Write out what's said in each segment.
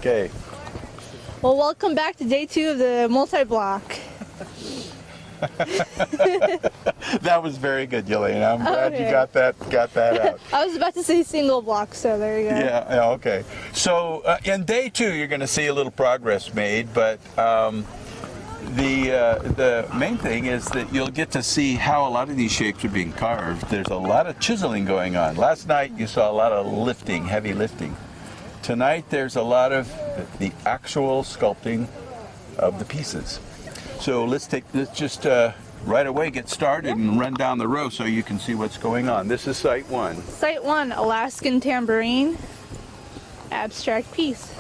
Okay. Well, welcome back to day 2 of the multi-block. That was very good, Yelena. I'm glad Okay. you got that out. I was about to say single block, so there you go. Yeah, okay. So in day 2, you're going to see a little progress made, but the main thing is that you'll get to see how a lot of these shapes are being carved. There's a lot of chiseling going on. Last night you saw a lot of lifting, heavy lifting. Tonight there's a lot of the actual sculpting of the pieces. So let's just right away get started and run down the row so you can see what's going on. This is Site 1. Site 1, Alaskan tambourine, abstract piece.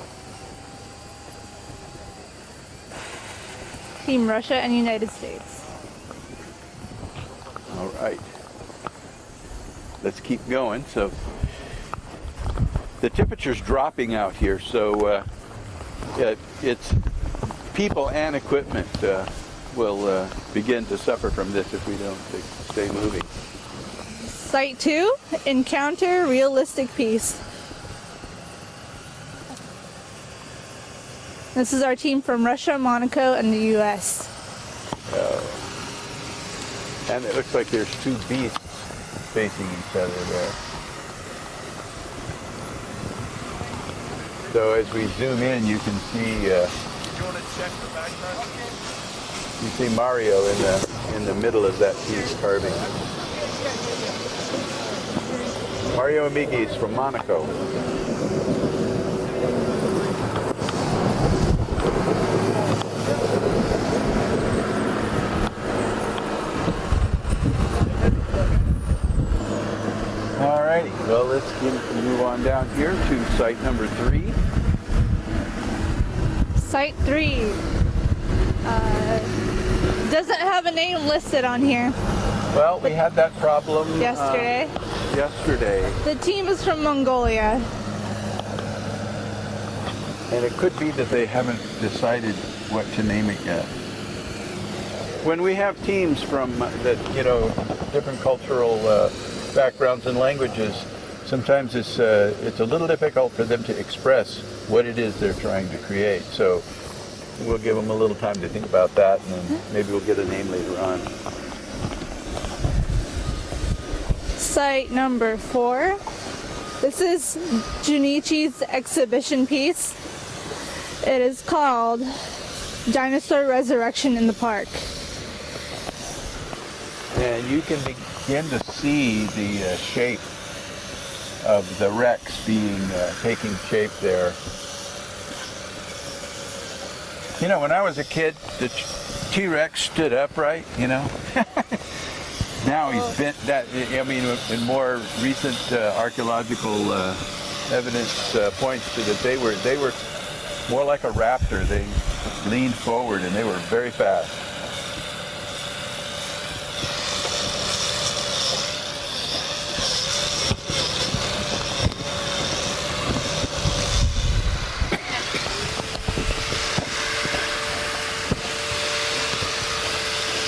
Team Russia and United States. All right. Let's keep going. So the temperature's dropping out here, so it's people and equipment will begin to suffer from this if we don't stay moving. Site 2, encounter realistic piece. This is our team from Russia, Monaco, and the US. And it looks like there's 2 beasts facing each other there. So as we zoom in, you can see You want to check the background? you see Mario in the middle of that piece carving. Mario Amiguis from Monaco. Alrighty, well let's move on down here to site number 3. Site 3 doesn't have a name listed on here. Well, we had that problem Yesterday. yesterday, The team is from Mongolia. and it could be that they haven't decided what to name it yet. When we have teams from different cultural backgrounds and languages, sometimes it's a little difficult for them to express what it is they're trying to create. So we'll give them a little time to think about that, and then maybe we'll get a name later on. Site number 4. This is Junichi's exhibition piece. It is called Dinosaur Resurrection in the Park. And you can begin to see the shape of the Rex taking shape there. You know, when I was a kid, the T-Rex stood upright, you know. Now he's bent that, I mean, in more recent archaeological evidence points to that they were more like a raptor. They leaned forward and they were very fast.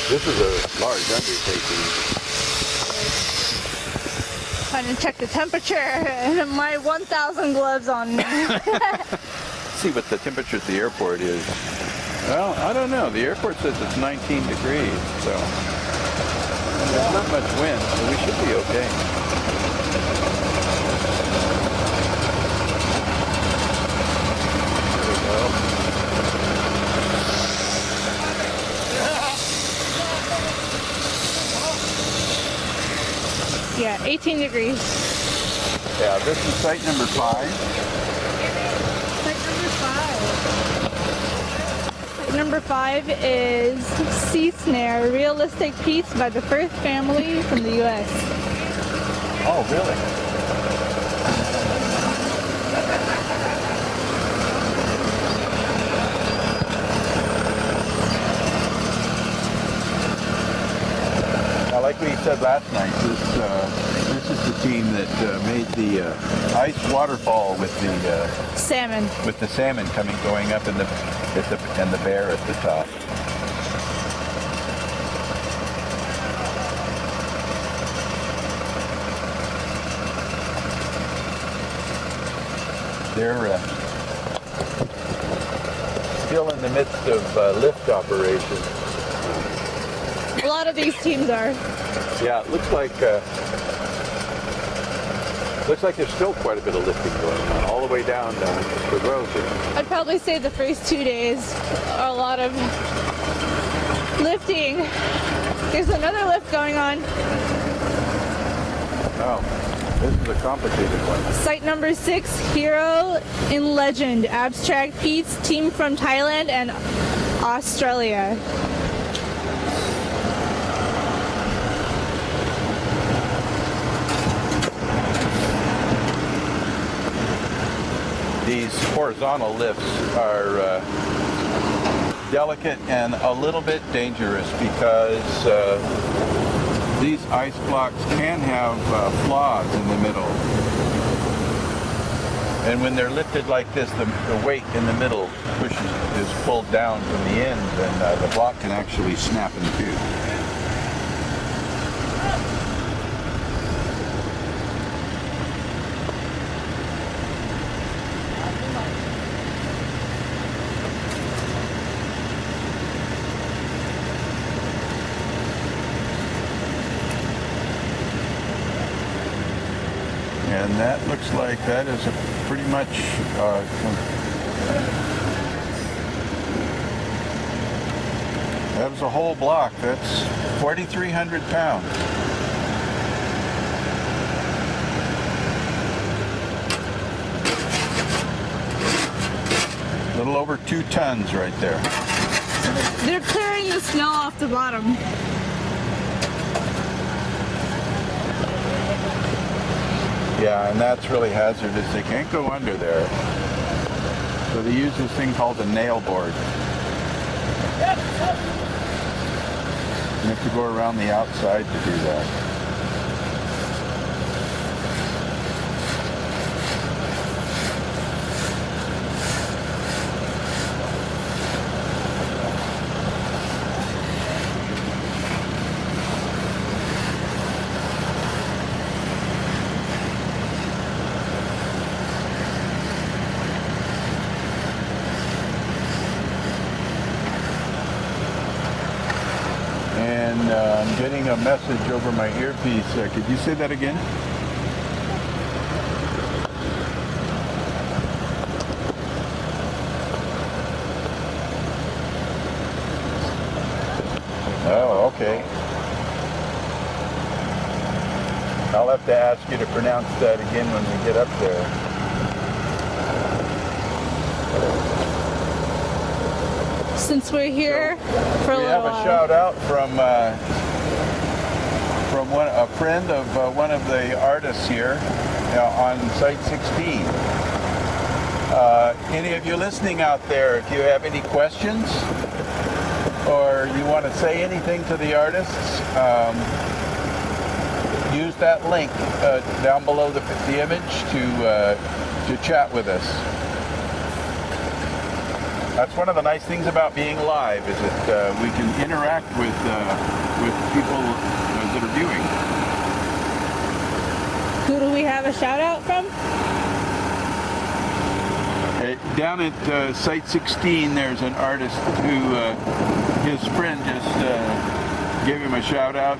This is a large undertaking. Trying to check the temperature and my 1,000 gloves on me. See what the temperature at the airport is. Well, I don't know. The airport says it's 19 degrees, so there's not much wind, so we should be okay. There we go. Yeah, 18 degrees. Yeah, this is site number 5. Site number 5. Site number 5 is Sea Snare, realistic piece by the Firth family from the US. Oh, really? Now, like we said last night, this is the team that made the ice waterfall with the Salmon. going up and the bear at the top. Still in the midst of lift operations. A lot of these teams are. Yeah, it looks like there's still quite a bit of lifting going on, all the way down the road here. I'd probably say the first 2 days are a lot of lifting. There's another lift going on. Oh, this is a complicated one. Site number 6, Hero in Legend, Abstract Pete's team from Thailand and Australia. These horizontal lifts are delicate and a little bit dangerous because these ice blocks can have flaws in the middle. And when they're lifted like this, the weight in the middle is pulled down from the ends, and the block can actually snap in two. And that looks like that is pretty much that was a whole block. That's 4,300 pounds. A little over 2 tons right there. They're clearing the snow off the bottom. Yeah, and that's really hazardous. They can't go under there. So they use this thing called a nail board. You have to go around the outside to do that. And I'm getting a message over my earpiece. Could you say that again? Oh, okay. I'll have to ask you to pronounce that again when we get up there. Since we're here for a We little have a while. shout out from a friend of one of the artists here on Site 16. Any of you listening out there, if you have any questions or you want to say anything to the artists, use that link down below the image to chat with us. That's one of the nice things about being live, is that we can interact with people that are viewing. Who do we have a shout out from? Down at Site 16, there's an artist who his friend just gave him a shout out,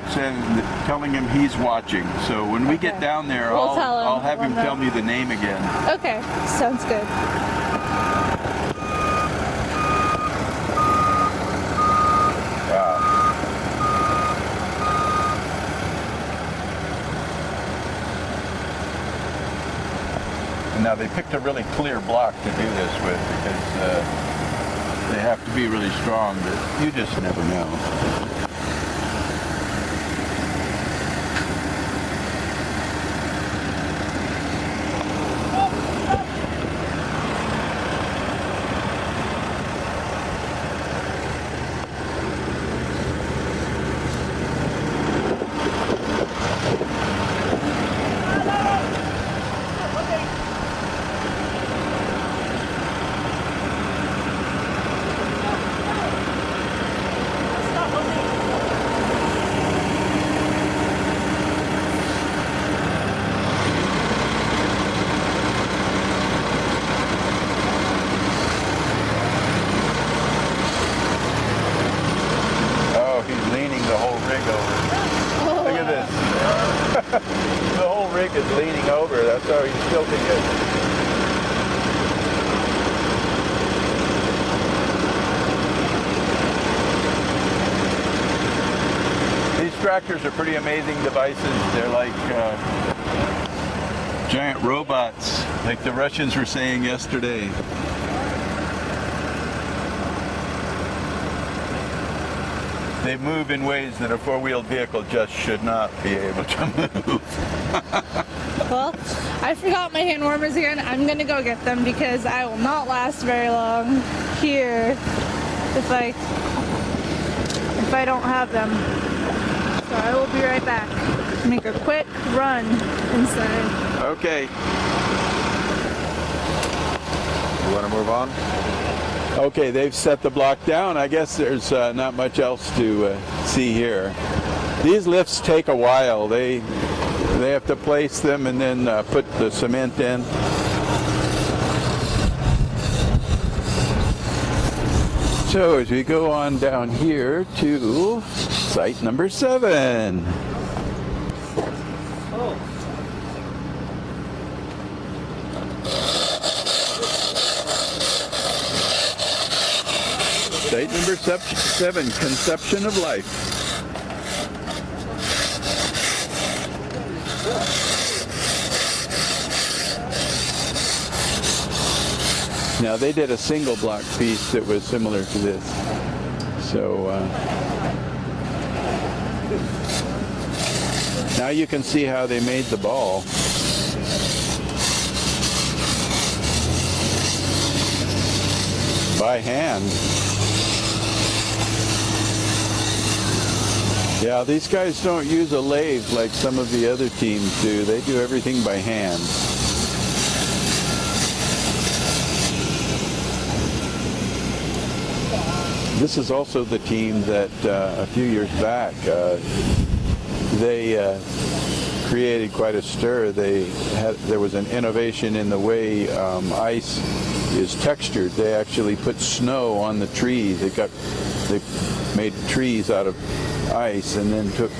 telling him he's watching. So when we get down there, We'll tell him. I'll have him tell me the name again. Okay, sounds good. Now they picked a really clear block to do this with because they have to be really strong, but you just never know. good. These tractors are pretty amazing devices. They're like giant robots, like the Russians were saying yesterday. They move in ways that a four-wheeled vehicle just should not be able to move. Well, I forgot my hand warmers again. I'm gonna go get them because I will not last very long here if I don't have them. So I will be right back. Make a quick run inside. Okay. You want to move on? Okay, they've set the block down. I guess there's not much else to see here. These lifts take a while. They have to place them and then put the cement in. So as we go on down here to site number 7. Site number 7, conception of life. Now they did a single block piece that was similar to this. So now you can see how they made the ball. By hand. Yeah, these guys don't use a lathe like some of the other teams do. They do everything by hand. This is also the team that a few years back they created quite a stir. There was an innovation in the way ice is textured. They actually put snow on the trees. They made trees out of ice and then took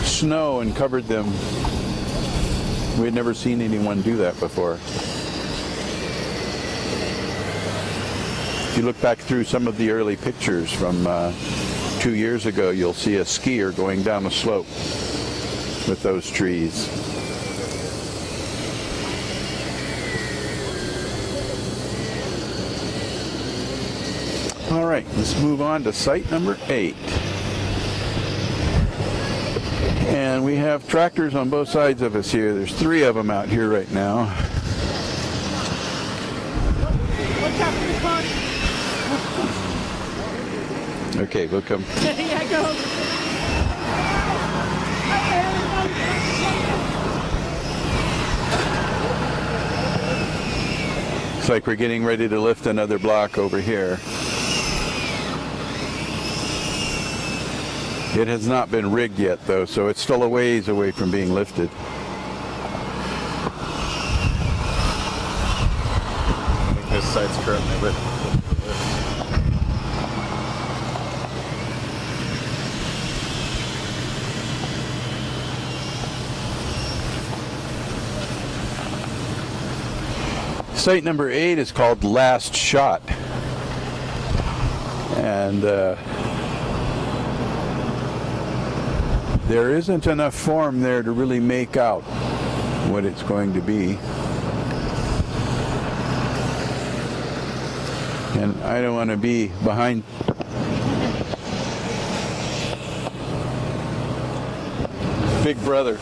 snow and covered them. We had never seen anyone do that before. If you look back through some of the early pictures from 2 years ago, you'll see a skier going down a slope with those trees. All right, let's move on to site number 8. And we have tractors on both sides of us here. There's 3 of them out here right now. Watch out for the car. Okay, we'll come. Yeah, go. Looks like we're getting ready to lift another block over here. It has not been rigged yet though, so it's still a ways away from being lifted. I think this site's currently lit. Site number 8 is called Last Shot. And there isn't enough form there to really make out what it's going to be. And I don't want to be behind. Big brother.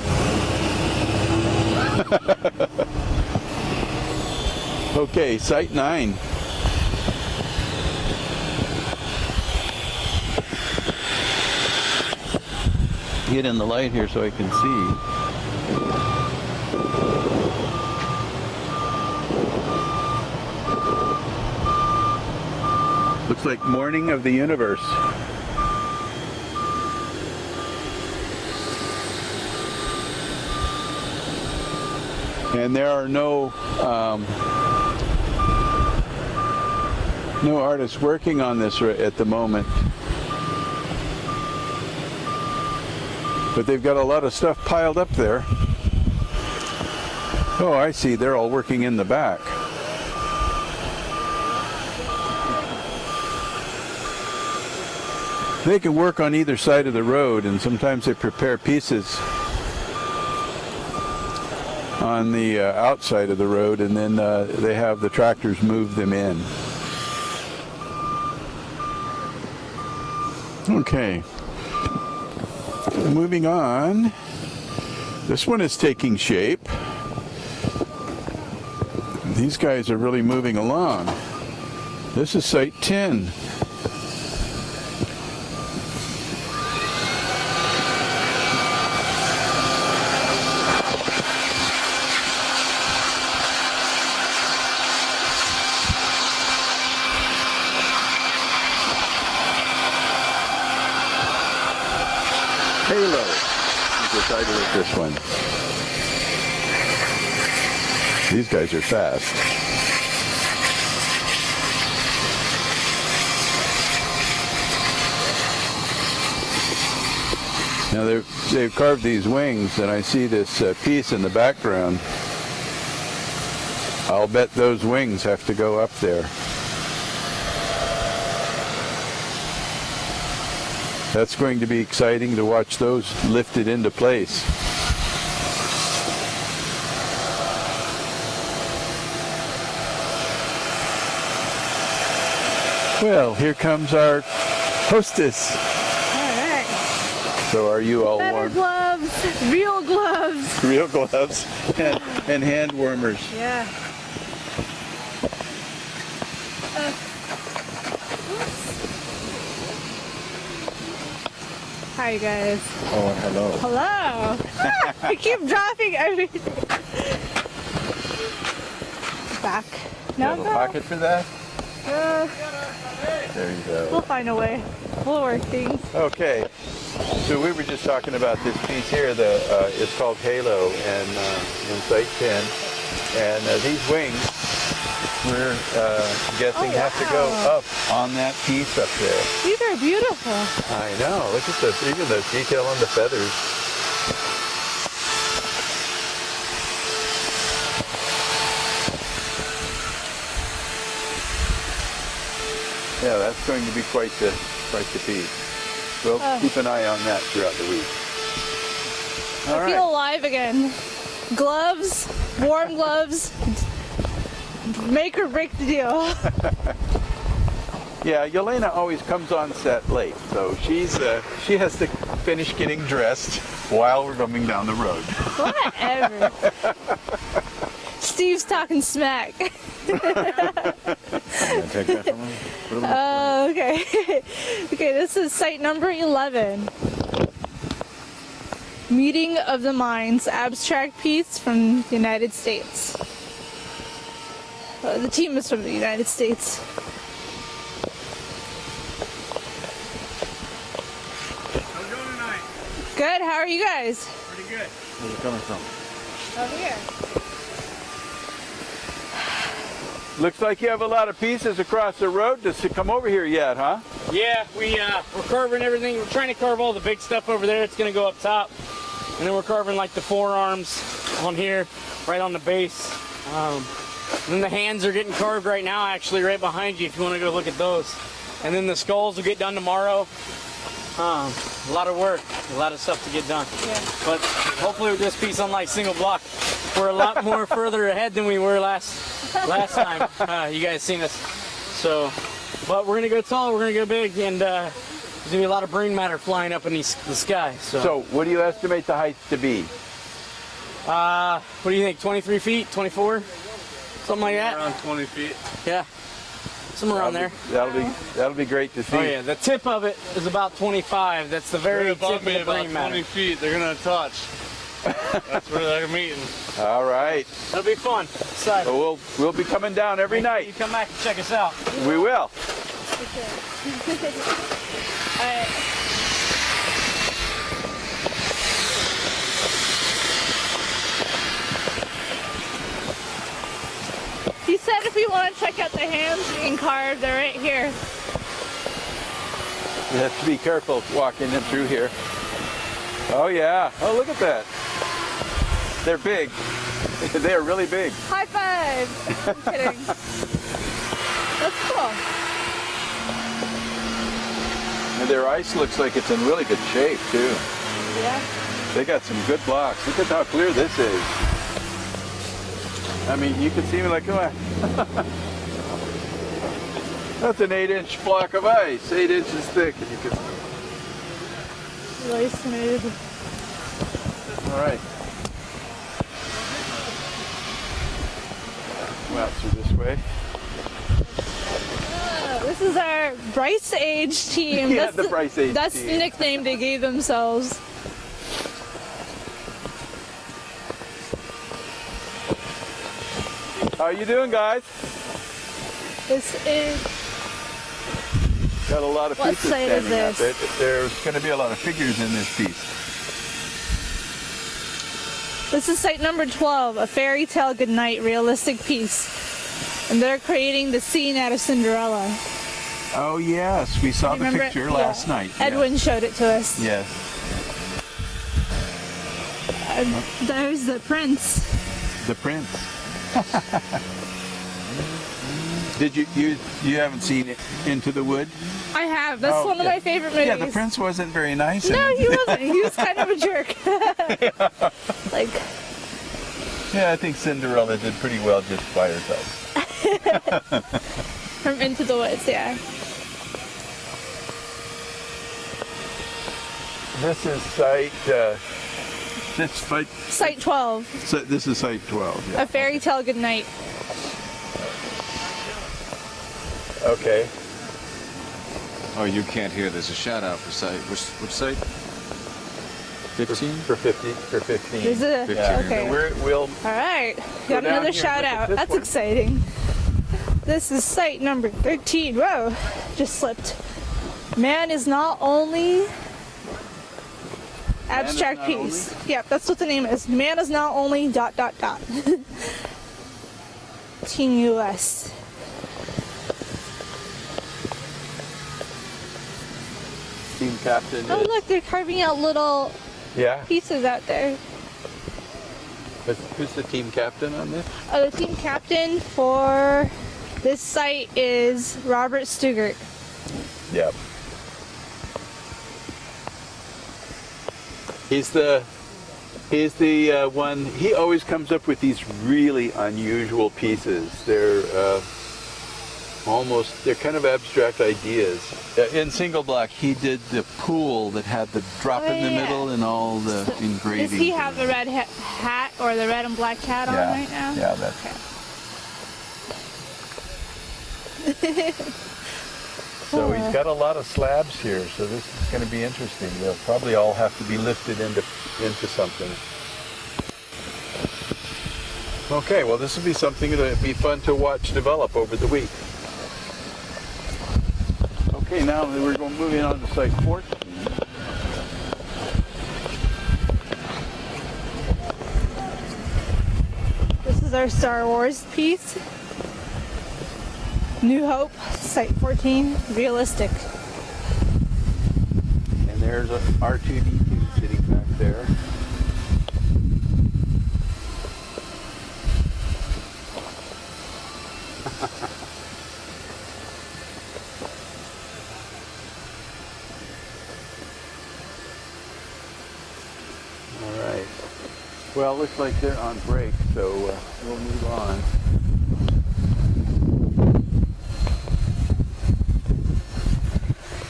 Okay, site 9. Get in the light here so I can see. Looks like morning of the universe. And there are no artists working on this at the moment. But they've got a lot of stuff piled up there. Oh, I see. They're all working in the back. They can work on either side of the road, and sometimes they prepare pieces on the outside of the road, and then they have the tractors move them in. Okay. Moving on. This one is taking shape. These guys are really moving along. This is site 10. Halo is the title of this one. These guys are fast. Now they've carved these wings, and I see this piece in the background. I'll bet those wings have to go up there. That's going to be exciting to watch those lifted into place. Well, here comes our hostess. All right. So are you all Better warm? gloves, real gloves. Real gloves and hand warmers. Yeah. Hi guys. Oh, hello. Hello. I keep dropping everything. Back. You have a pocket for that? There you go. We'll find a way. We'll work things. Okay. So we were just talking about this piece here. It's called Halo, and in Site 10. And these wings, we're guessing have to go up on that piece up there. These are beautiful. I know. Look at this. Even the detail on the feathers. Yeah, that's going to be quite the piece. We'll keep an eye on that throughout the week. All I feel alive again. Gloves, warm gloves, make or break the deal. Yeah, Yelena always comes on set late, so she has to finish getting dressed while we're coming down the road. Whatever. Steve's talking smack. Take that from me. Put 'em on. Okay. Okay, this is site number 11. Meeting of the Minds, abstract piece from the United States. The team is from the United States. How's it going tonight? Good, how are you guys? Pretty good. Where's it coming from? Over here. Looks like you have a lot of pieces across the road to come over here yet, huh? Yeah, we're carving everything. We're trying to carve all the big stuff over there. It's gonna go up top, and then we're carving like the forearms on here, right on the base. And then the hands are getting carved right now, actually, right behind you. If you want to go look at those, and then the skulls will get done tomorrow. A lot of work, a lot of stuff to get done. Yeah. But hopefully with this piece, unlike single block, we're a lot more further ahead than we were last time. You guys seen us. So, but we're gonna go tall, we're gonna go big, and there's gonna be a lot of brain matter flying up in the sky. So what do you estimate the height to be? What do you think? 23 feet, 24, something like that. Around 20 feet. Yeah, somewhere around there. That'll be great to see. Oh yeah, the tip of it is about 25. That's the very They're tip above of me the about brain 20 matter. feet. They're gonna touch. That's where they're meeting. All right. It'll be fun. Excited. So we'll be coming down every You night. come back and check us out. We will. Alright. He said if we want to check out the hands we can carve, they're right here. You have to be careful walking them through here. Oh yeah. Oh, look at that. They're big. They They are really big. High five! I'm kidding. That's cool. And their ice looks like it's in really good shape too. Yeah. They got some good blocks. Look at how clear this is. I mean, you can see me like, come on. That's an 8-inch block of ice, 8 inches thick. And you can... Really smooth. All right. Come out through this way. This is our Bryce Age team. Yeah, the Bryce Age That's team. the nickname they gave themselves. How you doing, guys? This is Got a lot of What pieces site is standing out there. this? There's going to be a lot of figures in this piece. site number 12, a fairy tale goodnight realistic piece. And they're creating the scene out of Cinderella. Oh yes, we saw the Remember? picture Yeah. last night. Edwin showed it to us. Yes. There's the prince. The prince. Did you haven't seen it, Into the Wood? I have. That's Oh, one of yeah. my favorite movies. Yeah, the prince wasn't very nice. in No, it. he wasn't. He was kind of a jerk. Like, Yeah, I think Cinderella did pretty well just by herself. from Into the Woods, yeah. This is Site 12, this is site 12. Yeah. a fairy tale goodnight. Okay. Oh, you can't hear. There's a shout out for site. Which site? 15? For 15. Is it? 15. Yeah. Okay. We'll All right, Go got down another here, shout look at out. this That's one. exciting. This is site number 13. Whoa, just slipped. Man is not only abstract not piece. Yep, that's what the name is. Man is not only ... Team US. team captain. Oh is- look, they're carving out little Yeah. pieces out there. But who's the team captain on this? The team captain for this site is Robert Stugart. Yep. He's the one. He always comes up with these really unusual pieces. They're they're kind of abstract ideas. In single block, he did the pool that had the drop Oh, in the yeah. middle and all the Does engravings. he have the red hat or the red and black hat on Yeah. right now? Yeah, that's. So he's got a lot of slabs here, so this is going to be interesting. They'll probably all have to be lifted into something. Okay, well this will be something that'll be fun to watch develop over the week. Okay, now we're going moving on to site 14. This is our Star Wars piece. New Hope, site 14, realistic. And there's a R2D2 sitting back there. All right. Well, looks like they're on break, so we'll move on.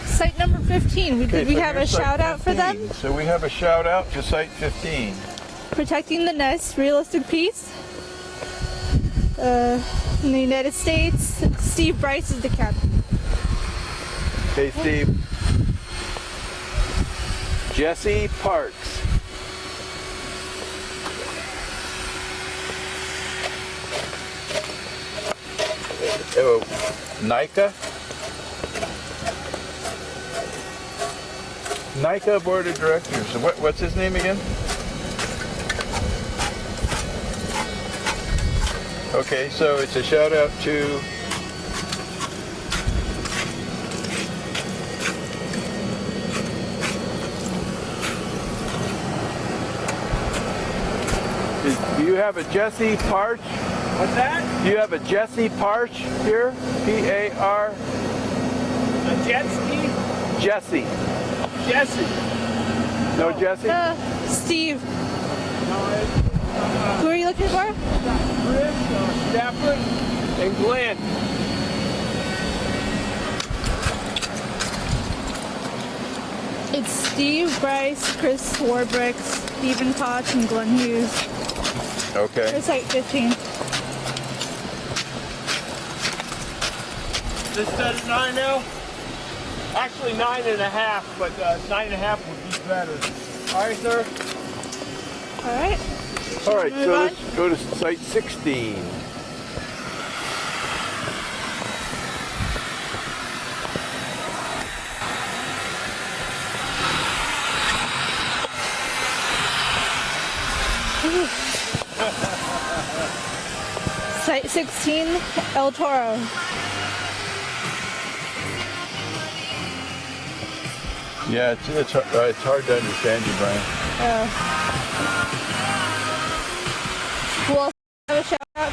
Site number 15, did we so have a here's site shout out for them? 15. So we have a shout out to site 15. Protecting the Nest, realistic piece. In the United States, Steve Bryce is the captain. Hey, Steve. Jesse Parks. Oh, NICA? NICA Board of Directors. So what's his name again? Okay, so it's a shout out to Do you have a Jesse Parch? What's that? Do you have a Jesse Parch here? P-A-R? A jet ski? Jesse. Jesse. No Jesse? Steve. Who are you looking for? Chris, Stafford, and Glenn. It's Steve, Bryce, Chris Warbrick, Stephen Koch, and Glenn Hughes. Okay. It's like 15. This set is 9 now? Actually 9.5, but 9.5 would be better. All right, sir. All right. All right, Move so on. let's go to site 16. Site 16, El Toro. Yeah, it's hard to understand you, Brian. Who else have a shout out?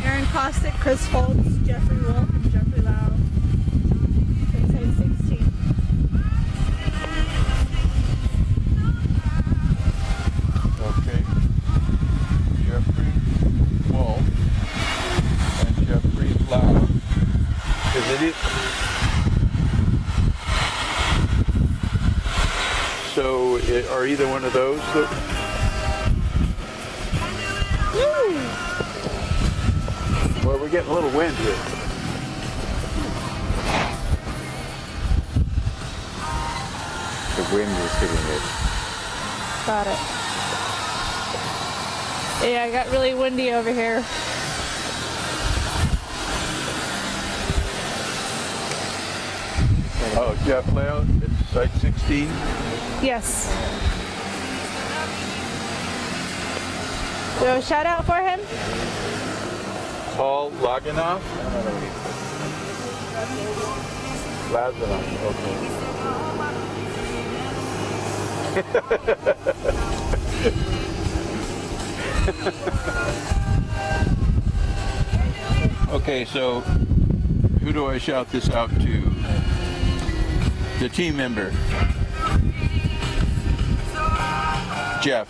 Aaron Kostick, Chris Holtz, Jeffrey Wolf, and Jeffrey Lau. Site 16. Okay. Jeffrey Wolf and Jeffrey Lau. Is it? So, are either one of those? Well, we're getting a little wind here. The wind is hitting it. Got it. Yeah, I got really windy over here. Oh, Jeff Lau, it's site 16. Yes. Do you have a shout out for him? Paul Laganoff? Lazanoff, okay. Okay, so who do I shout this out to? The team member. Jeff.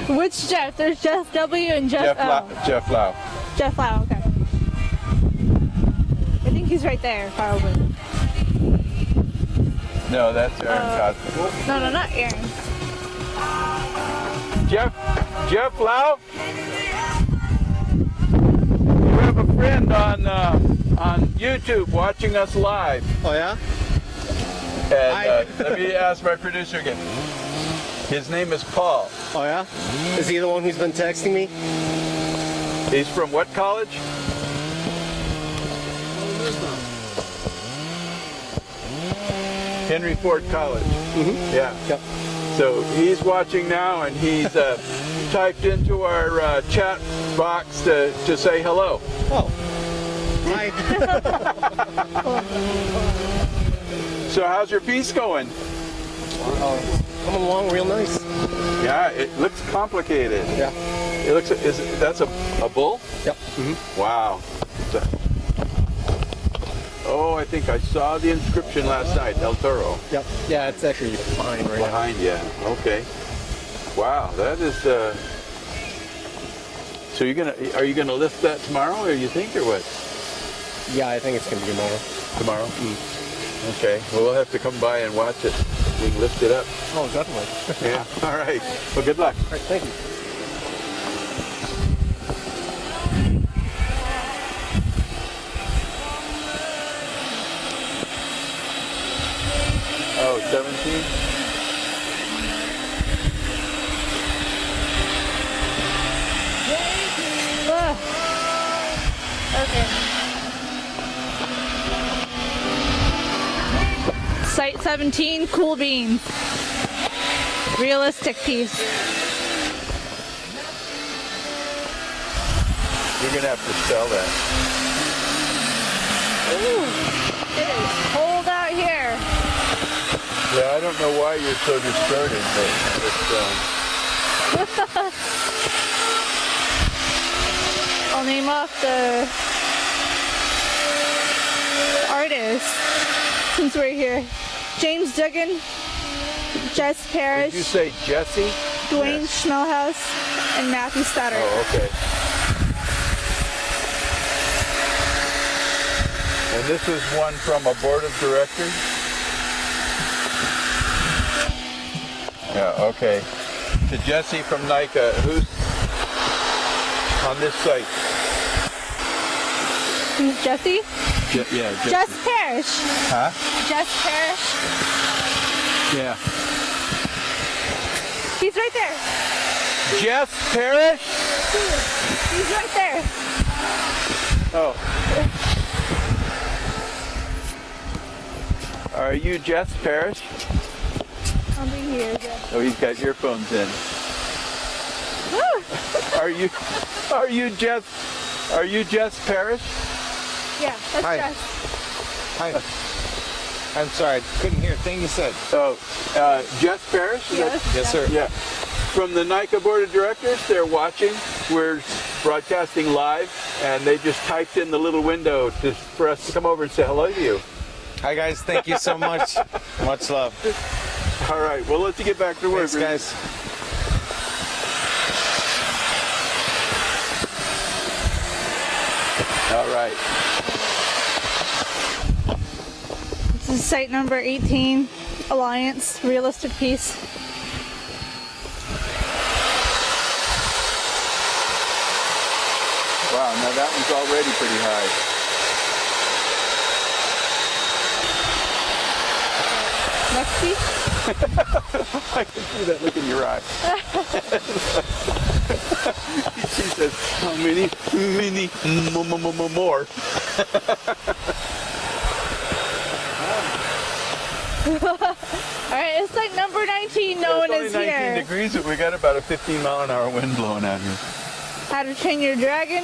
Which Jeff? There's Jeff W and Jeff L. Jeff Lau. Jeff Lau, okay. I think he's right there, probably. No, that's Aaron Cosby. No, not Aaron. Jeff Lau. We have a friend on YouTube watching us live. Oh yeah? And let me ask my producer again. His name is Paul. Oh yeah? Is he the one who's been texting me? He's from what college? Henry Ford College. Mm-hmm. Yeah. Yep. So he's watching now, and he's typed into our chat box to say hello. Oh. Hi. So how's your piece going? Coming along real nice. Yeah, it looks complicated. Yeah. It looks. That's a bull? Yep. Mm-hmm. Wow. Oh, I think I saw the inscription last night, El Toro. Yep. Yeah, it's actually behind right Behind, yeah. Okay. Wow, that is. So are you gonna lift that tomorrow, or you think, or what? now. Yeah, I think it's gonna be tomorrow. Tomorrow. Okay. Well, we'll have to come by and watch it. We can lift it up. Oh, definitely. Yeah. All right. Well, good luck. All right, thank you. Oh, 17? Okay. Site 17, Cool Beans. Realistic piece. You're gonna have to spell that. Ooh, it is cold out here. Yeah, I don't know why you're so distorted, but I'll name off the artist since we're here. James Duggan, Jess did Parrish, you say Jesse? Dwayne Yes. Schmelhouse, and Matthew Stoddard. Oh, okay. And this is one from a board of directors? Yeah, okay. To Jesse from NICA, who's on this site? Jesse? Yeah, Jesse. Jess Parrish. Huh? Jess Parrish. Yeah. He's right there. Jeff Parrish? He's right there. Oh. Are you Jeff Parrish? I'll be here. Yeah. Oh, he's got earphones in. Woo! Are you Jeff Parrish? Yeah, that's Hi. Jess. Hi. I'm sorry, I couldn't hear a thing you said. Oh, Jeff Parrish? Is that- Yes. Yes, sir. Yeah. From the NICA board of directors, they're watching. We're broadcasting live, and they just typed in the little window for us to come over and say hello to you. Hi, guys. Thank you so much. Much love. All right. Well, let's get back to work. Thanks, guys. All right. This is site number 18, Alliance, Realistic Piece. Wow. Now that one's already pretty high. Next piece. I can see that look in your eye. She says, how many more? All right, it's like number 19. No one It's is only 19 here. degrees, but we got about a 15-mile-an-hour wind blowing out here. How to Train Your Dragon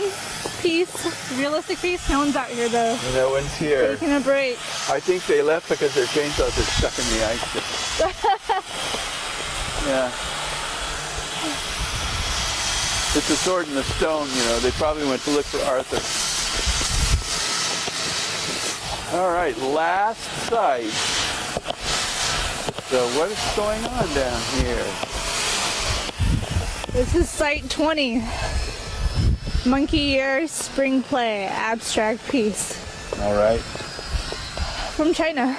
piece, realistic piece. No one's out here though. No one's here. Taking a break. I think they left because their chainsaws are stuck in the ice. Yeah. It's a sword in the stone, you know. They probably went to look for Arthur. All right, last site. So what is going on down here? This is site 20. Monkey Ear Spring Play abstract piece All right. from China.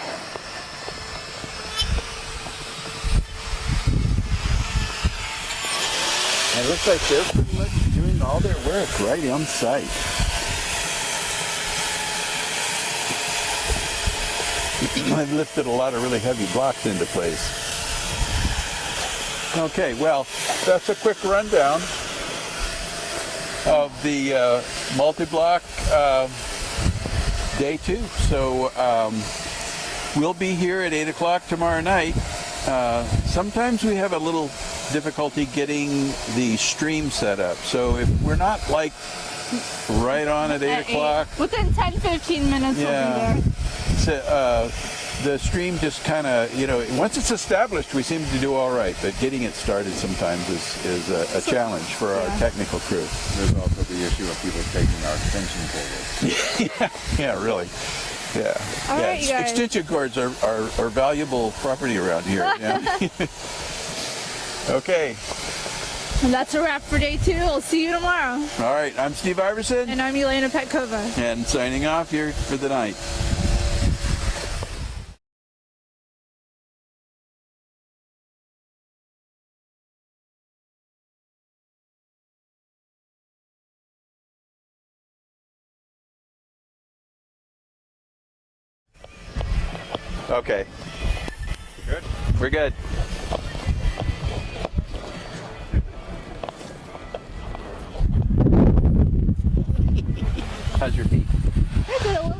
And it looks like they're pretty much doing all their work right on site. I've lifted a lot of really heavy blocks into place. Okay, well, that's a quick rundown of the multi-block day 2. So we'll be here at 8 o'clock tomorrow night. Sometimes we have a little difficulty getting the stream set up. So if we're not like right on at 8 o'clock, Within 10-15 minutes yeah. we'll be there. The stream just kind of, you know, once it's established, we seem to do all right. But getting it started sometimes is a challenge for our technical crew. There's also the issue of people taking our extension cables. Yeah, really. Yeah. All yeah. right, you guys. Extension cords are valuable property around here. Yeah. Okay. And that's a wrap for day 2. I'll see you tomorrow. All right. I'm Steve Iverson, And I'm Elena Petkova. and signing off here for the night. Okay. Good. We're good. How's your feet? I did a little